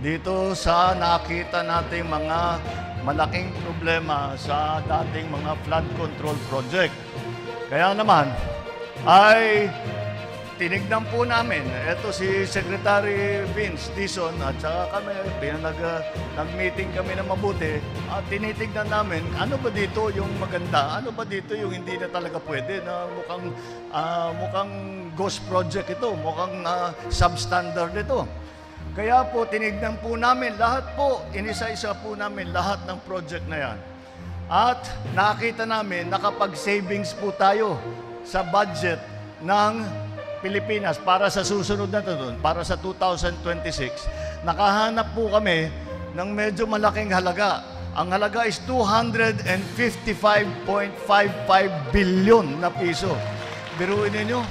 dito sa nakita nating mga malaking problema sa dating mga flood control project. Kaya naman ay tinignan po namin, eto si Secretary Vince Dizon at saka kami, nag-meeting kami na mabuti at tinitignan namin, ano ba dito yung maganda, ano ba dito yung hindi na talaga pwede, na mukhang ghost project ito, mukhang substandard ito. Kaya po, tinignan po namin lahat po, inisa-isa po namin lahat ng project na yan. At nakita namin, nakapag-savings po tayo sa budget ng Pilipinas para sa susunod na taon, para sa 2026. Nakahanap po kami ng medyo malaking halaga. Ang halaga is 255.55 billion na piso. Biruin ninyo,